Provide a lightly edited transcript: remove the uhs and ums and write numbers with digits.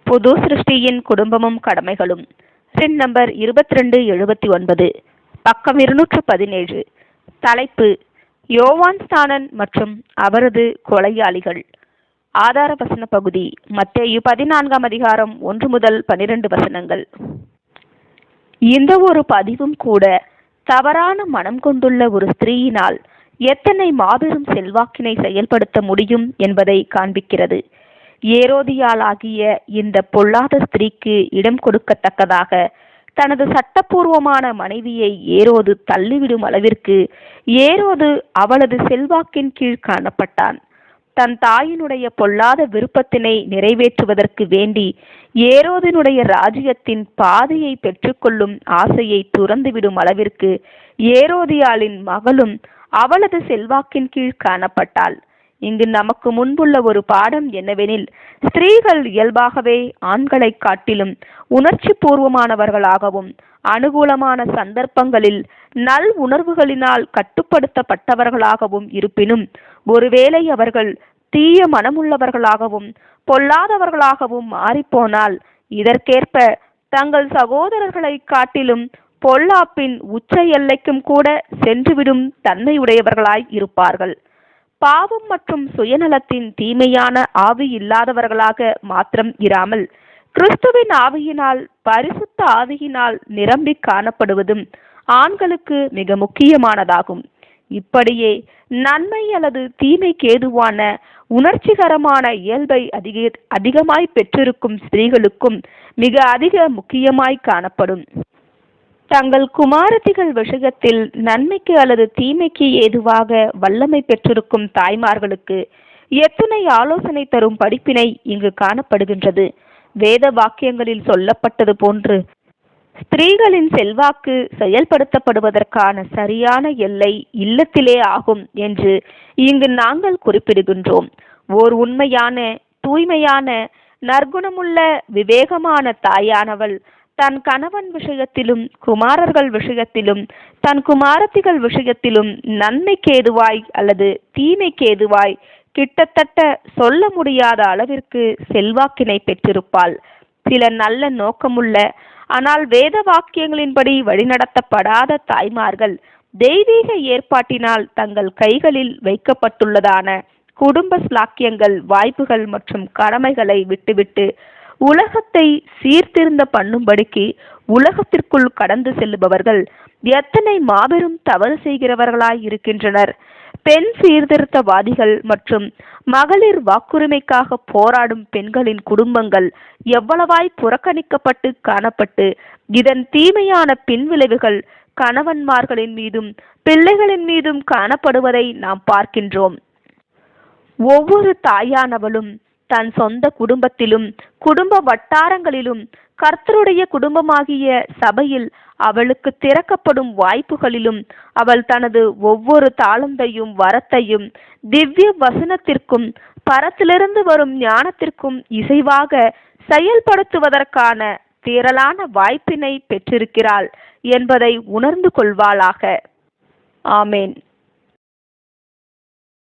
புது சிருஷ்டியின் குடும்பமும் கடமைகளும். நம்பர் 2279, பக்கம் 217. தலைப்பு: யோவான் ஸ்நானன் மற்றும் அவரது கொலையாளிகள். ஆதார வசன பகுதி: மத்தேயு 14 அதிகாரம் 1 முதல் 12 வசனங்கள். இந்த ஒரு பதிவும் கூட தவறான மனம் கொண்டுள்ள ஒரு ஸ்திரீயினால் எத்தனை மாபெரும் செல்வாக்கினை செயல்படுத்த முடியும் என்பதை காண்பிக்கிறது. ஏரோதியாளாகிய இந்த பொல்லாத ஸ்திரீக்கு இடம் கொடுக்கத்தக்கதாக தனது சட்டப்பூர்வமான மனைவியை ஏரோது தள்ளிவிடும் அளவிற்கு ஏரோது அவளது செல்வாக்கின் கீழ் காணப்பட்டான். தன் தாயினுடைய பொல்லாத விருப்பத்தினை நிறைவேற்றுவதற்கு வேண்டி ஏரோதினுடைய ராஜ்யத்தின் பாதையை பெற்றுக்கொள்ளும் ஆசையை துறந்துவிடும் அளவிற்கு ஏரோதியாளின் மகளும் அவளது செல்வாக்கின் கீழ் காணப்பட்டாள். இங்கு நமக்கு முன்புள்ள ஒரு பாடம் என்னவெனில், ஸ்திரீகள் இயல்பாகவே ஆண்களை காட்டிலும் உணர்ச்சி பூர்வமானவர்களாகவும் அனுகூலமான சந்தர்ப்பங்களில் நல் உணர்வுகளினால் கட்டுப்படுத்தப்பட்டவர்களாகவும் இருப்பினும், ஒருவேளை அவர்கள் தீய மனமுள்ளவர்களாகவும் பொல்லாதவர்களாகவும் மாறிப்போனால் இதற்கேற்ப தங்கள் சகோதரர்களை காட்டிலும் பொல்லாப்பின் உச்ச எல்லைக்கும் கூட சென்றுவிடும் தன்மையுடையவர்களாய் இருப்பார்கள். பாவம் மற்றும் சுயநலத்தின் தீமையான ஆவி இல்லாதவர்களாக மாத்திரம் இராமல் கிறிஸ்துவின் ஆவியினால், பரிசுத்த ஆவியினால் நிரம்பி காணப்படுவதும் ஆண்களுக்கு மிக முக்கியமானதாகும். இப்படியே நன்மை அல்லது தீமைக்கு ஏதுவான உணர்ச்சிகரமான இயல்பை அதிகமாய் பெற்றிருக்கும் ஸ்திரீகளுக்கும் மிக அதிக முக்கியமாய் காணப்படும். தங்கள் குமாரத்திகள் விஷயத்தில் நன்மைக்கு அல்லது தீமைக்கு ஏதுவாக வல்லமை பெற்றிருக்கும் தாய்மார்களுக்கு எத்துணை ஆலோசனை தரும் படிப்பினை இங்கு காணப்படுகின்றது. வேத வாக்கியங்களில் சொல்லப்பட்டது போன்று ஸ்திரீகளின் செல்வாக்கு செயல்படுத்தப்படுவதற்கான சரியான எல்லை இல்லத்திலே ஆகும் என்று இங்கு நாங்கள் குறிப்பிடுகின்றோம். ஓர் உண்மையான, தூய்மையான, நற்குணமுள்ள, விவேகமான தாயானவள் தன் கணவன் விஷயத்திலும் குமாரர்கள் விஷயத்திலும் தன் குமாரத்திகள் விஷயத்திலும் நன்மைக்கு ஏதுவாய் அல்லது தீமைக்கு ஏதுவாய் கிட்டத்தட்ட சொல்ல முடியாத அளவிற்கு செல்வாக்கினை பெற்றிருப்பாள். சில நல்ல நோக்கமுள்ள ஆனால் வேத வாக்கியங்களின்படி வழிநடத்தப்படாத தாய்மார்கள் தெய்வீக ஏற்பாட்டினால் தங்கள் கைகளில் வைக்கப்பட்டுள்ளதான குடும்ப ஸ்லாக்கியங்கள், வாய்ப்புகள் மற்றும் கடமைகளை விட்டுவிட்டு உலகத்தை சீர்திருந்த பண்ணும்படிக்கு உலகத்திற்குள் கடந்து செல்லுபவர்கள் எத்தனை மாபெரும் தவறு செய்கிறவர்களாய் இருக்கின்றனர். பெண் சீர்திருத்தவாதிகள் மற்றும் மகளிர் வாக்குரிமைக்காக போராடும் பெண்களின் குடும்பங்கள் எவ்வளவாய் புறக்கணிக்கப்பட்டு காணப்பட்டு இதன் தீமையான பின்விளைவுகள் கணவன்மார்களின் மீதும் பிள்ளைகளின் மீதும் காணப்படுவதை நாம் பார்க்கின்றோம். ஒவ்வொரு தாயானவளும் தன் சொந்த குடும்பத்திலும் குடும்ப வட்டாரங்களிலும் கர்த்தருடைய குடும்பமாகிய சபையில் அவளுக்கு திறக்கப்படும் வாய்ப்புகளிலும் அவள் தனது ஒவ்வொரு தாளந்தையும் வரத்தையும் திவ்ய வசனத்திற்கும் பரத்திலிருந்து வரும் ஞானத்திற்கும் இசைவாக செயல்படுத்துவதற்கான திரளான வாய்ப்பினை பெற்றிருக்கிறாள் என்பதை உணர்ந்து கொள்வாளாக. ஆமேன்.